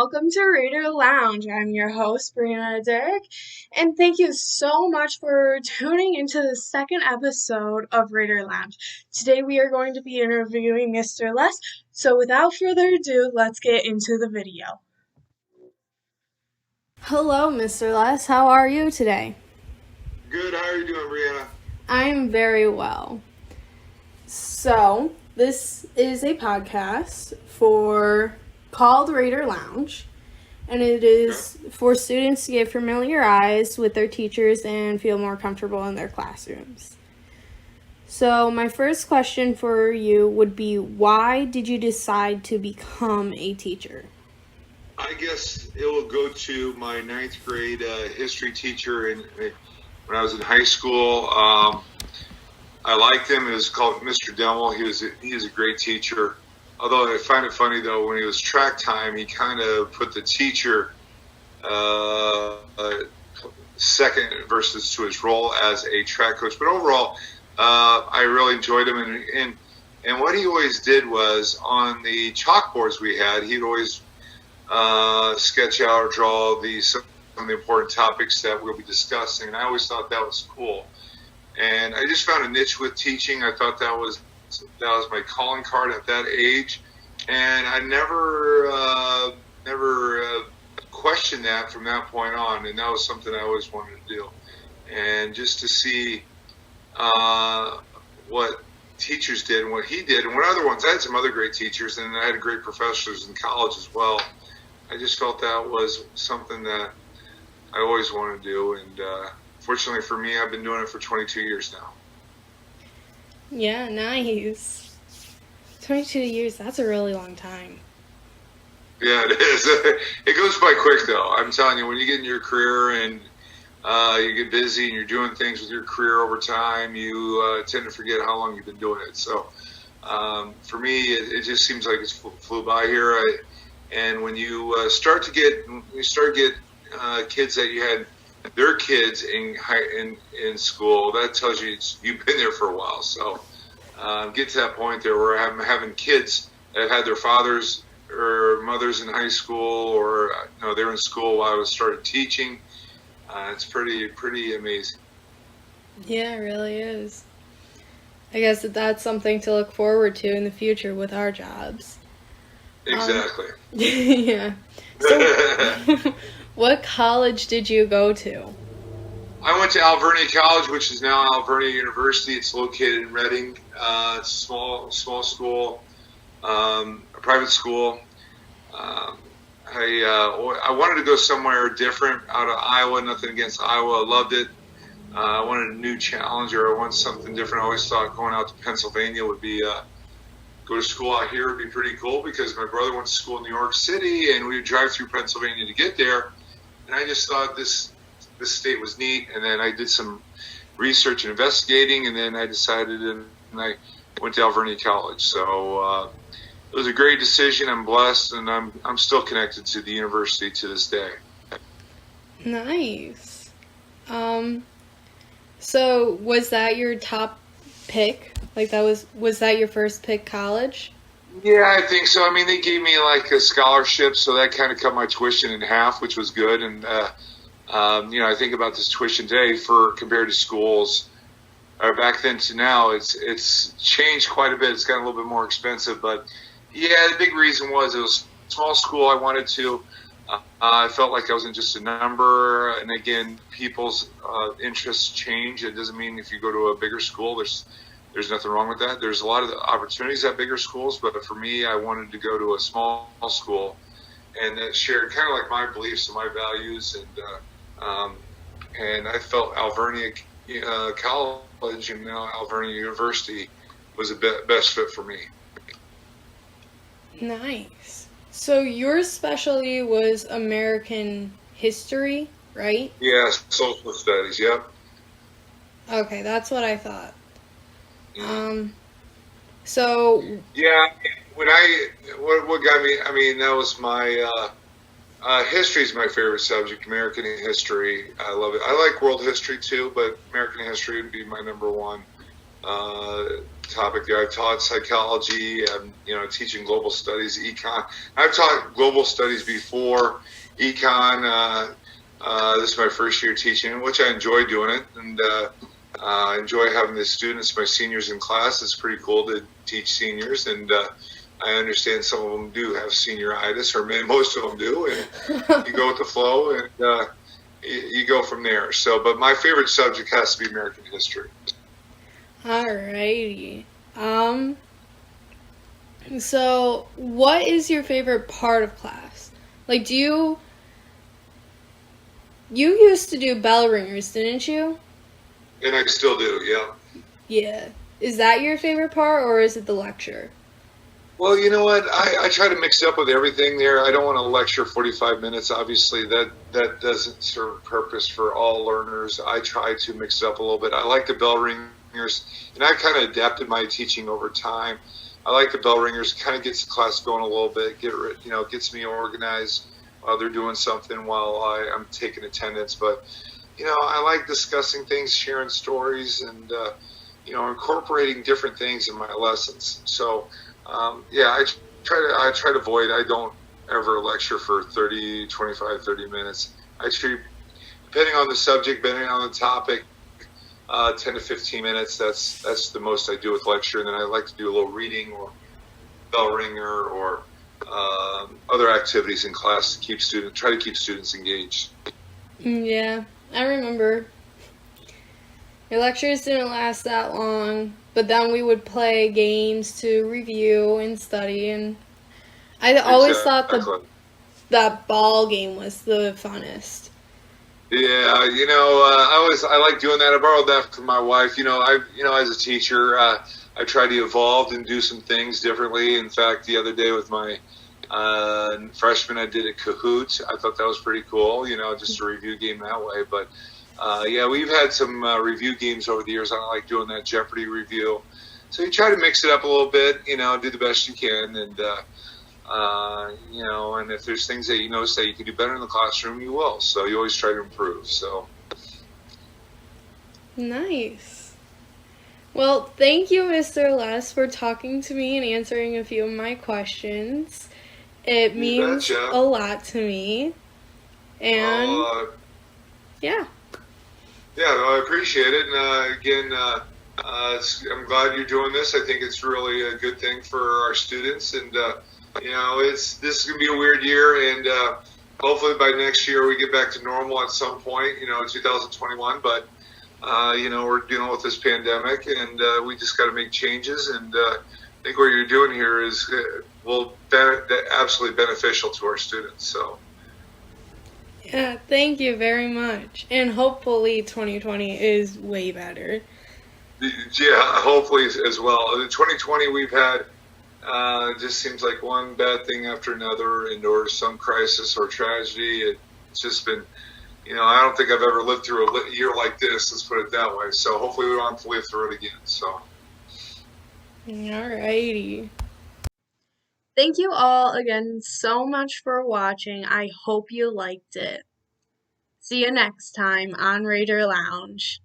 welcome to Reader Lounge. I'm your host, Breanna Derrick, and thank you so much for tuning into the second episode of Reader Lounge. Today we are going to be interviewing Mr. Les, so without further ado, let's get into the video. Hello, Mr. Les. How are you today? Good. How are you doing, Breanna? I'm very well. So, this is a podcast called Reader Lounge, and it is for students to get familiarized with their teachers and feel more comfortable in their classrooms. So, my first question for you would be, why did you decide to become a teacher? I guess it will go to my ninth grade history teacher when I was in high school. I liked him. It was called Mr. Demmel. He was a great teacher. Although I find it funny, though, when it was track time, he kind of put the teacher second versus to his role as a track coach. But overall, I really enjoyed him. And what he always did was on the chalkboards we had, he'd always sketch out or draw some of the important topics that we'll be discussing. And I always thought that was cool. And I just found a niche with teaching. I thought that was my calling card at that age, and I never questioned that from that point on. And that was something I always wanted to do. And just to see what teachers did and what he did and what other ones. I had some other great teachers, and I had great professors in college as well. I just felt that was something that I always wanted to do, and fortunately for me, I've been doing it for 22 years now. Yeah, nice. 22 years, that's a really long time. Yeah, it is. It goes by quick, though. I'm telling you, when you get in your career and you get busy and you're doing things with your career over time, you tend to forget how long you've been doing it. So for me, it just seems like it's flew by here. And when you start to get kids that you had their kids in school, that tells you you've been there for a while. So get to that point there where I'm having kids that have had their fathers or mothers in high school, or they were in school while I started teaching. It's pretty amazing. Yeah, it really is. I guess that's something to look forward to in the future with our jobs. Exactly. Yeah. So, what college did you go to? I went to Alvernia College, which is now Alvernia University. It's located in Reading. It's a small school, a private school. I wanted to go somewhere different out of Iowa. Nothing against Iowa. I loved it. I wanted a new challenge, or I wanted something different. I always thought going out to Pennsylvania would be go to school out here would be pretty cool, because my brother went to school in New York City, and we would drive through Pennsylvania to get there. And I just thought this state was neat. And then I did some research and investigating, and then I decided, and I went to Alvernia College. So it was a great decision. I'm blessed, and I'm still connected to the university to this day. Nice. So was that your top pick? Like, was that your first pick college? Yeah, I think so. I mean, they gave me like a scholarship, so that kind of cut my tuition in half, which was good. And I think about this tuition today compared to schools back then to now, it's changed quite a bit. It's gotten a little bit more expensive, but yeah, the big reason was it was a small school. I wanted to. I felt like I wasn't just a number. And again, people's interests change. It doesn't mean if you go to a bigger school, there's nothing wrong with that. There's a lot of opportunities at bigger schools, but for me, I wanted to go to a small school, and that shared kind of like my beliefs and my values, and I felt Alvernia College and now Alvernia University was the best fit for me. Nice. So your specialty was American history, right? Yeah, social studies. Yep. Okay, that's what I thought. So yeah, what got me? I mean, that was my history is my favorite subject. American history, I love it. I like world history too, but American history would be my number one. topic there. I've taught psychology, teaching global studies, econ. I've taught global studies before, econ. This is my first year teaching, which I enjoy doing it, and I enjoy having the students, my seniors in class. It's pretty cool to teach seniors, and I understand some of them do have senioritis, or most of them do, and you go with the flow, and you go from there. So, but my favorite subject has to be American history. Alrighty. So what is your favorite part of class? Like, you used to do bell ringers, didn't you? And I still do, yeah. Yeah. Is that your favorite part, or is it the lecture? Well, you know what? I try to mix it up with everything there. I don't want to lecture 45 minutes. Obviously, that doesn't serve a purpose for all learners. I try to mix it up a little bit. I like the bell ringers, and I've kind of adapted my teaching over time. I like the bell ringers. Kind of gets the class going a little bit. Gets me organized while they're doing something while I'm taking attendance. But I like discussing things, sharing stories, and incorporating different things in my lessons. So. I try to avoid. I don't ever lecture for 30 minutes. Depending on the subject, depending on the topic, 10 to 15 minutes. That's the most I do with lecture. And then I like to do a little reading or bell ringer or other activities in class to try to keep students engaged. Yeah, I remember. Your lectures didn't last that long, but then we would play games to review and study, and I always thought that ball game was the funnest. Yeah, I like doing that. I borrowed that from my wife. As a teacher, I try to evolve and do some things differently. In fact, the other day with my freshmen, I did a Kahoot. I thought that was pretty cool, just a review game that way, but we've had some review games over the years. I like doing that Jeopardy review. So you try to mix it up a little bit, do the best you can. And, and if there's things that you notice that you can do better in the classroom, you will. So you always try to improve. So nice. Well, thank you, Mr. Les, for talking to me and answering a few of my questions. It means a lot to me. And, yeah. Yeah, I appreciate it. And again, I'm glad you're doing this. I think it's really a good thing for our students. And, this is going to be a weird year. And hopefully by next year we get back to normal at some point, 2021. But, we're dealing with this pandemic, and we just got to make changes. And I think what you're doing here is absolutely beneficial to our students. So. Yeah, thank you very much. And hopefully 2020 is way better. Yeah, hopefully as well. In 2020, we've had just seems like one bad thing after another, or some crisis or tragedy. It's just been, I don't think I've ever lived through a year like this, let's put it that way. So hopefully we don't have to live through it again. So. Alrighty. Thank you all again so much for watching. I hope you liked it. See you next time on Raider Lounge.